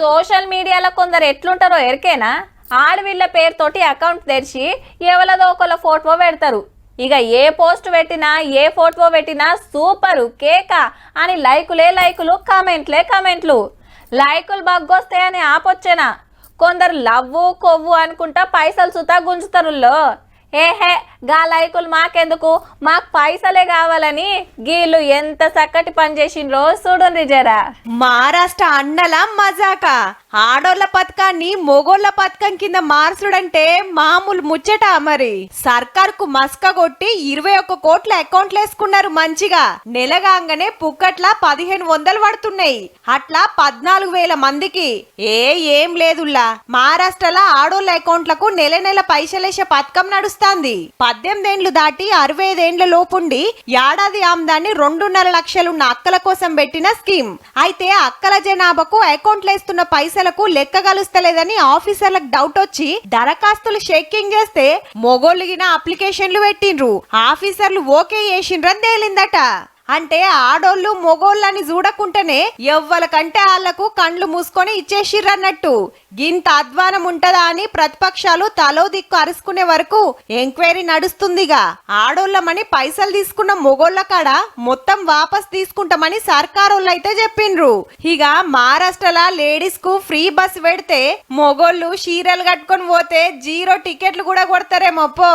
Social మీడియాలో కొందరు ఎట్లుంటారో ఎరికేనా? ఆడవిళ్ళ పేరుతోటి అకౌంట్ తెరిచి ఎవలదో ఒకళ్ళ ఫోటో పెడతారు. ఇక ఏ పోస్ట్ పెట్టినా ఏ ఫోటో పెట్టినా సూపరు కేకా అని లైకులు కామెంట్లు. లైకులు బగ్గొస్తాయని ఆపొచ్చేనా? కొందరు లవ్వు కొవ్వు అనుకుంటా పైసలు సుతా గుంజుతారుల్లో. ఏహే గా లైకులు మాకెందుకు, మాకు పైసలే కావాలని గీళ్ళు ఎంత చక్కటి పని చేసిండ్రో చూడుండ్రి జరా. మహారాష్ట్ర అన్నల మజాక ఆడోళ్ల పథకాన్ని మొగోళ్ల పథకం కింద మార్చుడంటే మామూలు ముచ్చట. మరి సర్కార్ కు మస్క కొట్టి 21 కోట్ల అకౌంట్లు వేసుకున్నారు. మంచిగా నెలగాంగానే పుక్కట్ల 1500 పడుతున్నాయి. అట్లా 14,000 మందికి ఏం లేదుల్లా. మహారాష్ట్రలో ఆడోళ్ల అకౌంట్లకు నెల పైసలేసే పథకం నడుస్తుంది. 18 ఏండ్లు దాటి 65 ఏండ్ల లోపుండి ఏడాది ఆమ్దాన్ని 2.5 లక్షలున్న అక్కల కోసం పెట్టిన స్కీమ్. అయితే అక్కల జనాభాకు అకౌంట్లు వేస్తున్న పైసలకు లెక్క కలుస్తలేదని ఆఫీసర్లకు డౌట్ వచ్చి దరఖాస్తులు షేకింగ్ చేస్తే మొగోళ్ళగిన అప్లికేషన్లు పెట్టిండ్రు. ఆఫీసర్లు ఓకే చేసిండ్రని తేలిందట. అంటే ఆడోళ్ళు మొగోళ్ళని చూడకుంటేనే ఎవ్వలకంటే వాళ్లకు కండ్లు మూసుకొని ఇచ్చేసిర్రన్నట్టు. గింత అధ్వానం ఉంటదా అని ప్రతిపక్షాలు తలో దిక్కు అరుచుకునే వరకు ఎంక్వైరీ నడుస్తుందిగా. ఆడోళ్ళమని పైసలు తీసుకున్న మొగోళ్ళ కాడ మొత్తం వాపస్ తీసుకుంటామని సర్కారోళ్ళు అయితే చెప్పిండ్రు. ఇక మహారాష్ట్రలో లేడీస్ కు ఫ్రీ బస్ పెడితే మొగోళ్ళు చీరలు కట్టుకొని పోతే 0 టికెట్లు కూడా కొడతారేమో పో.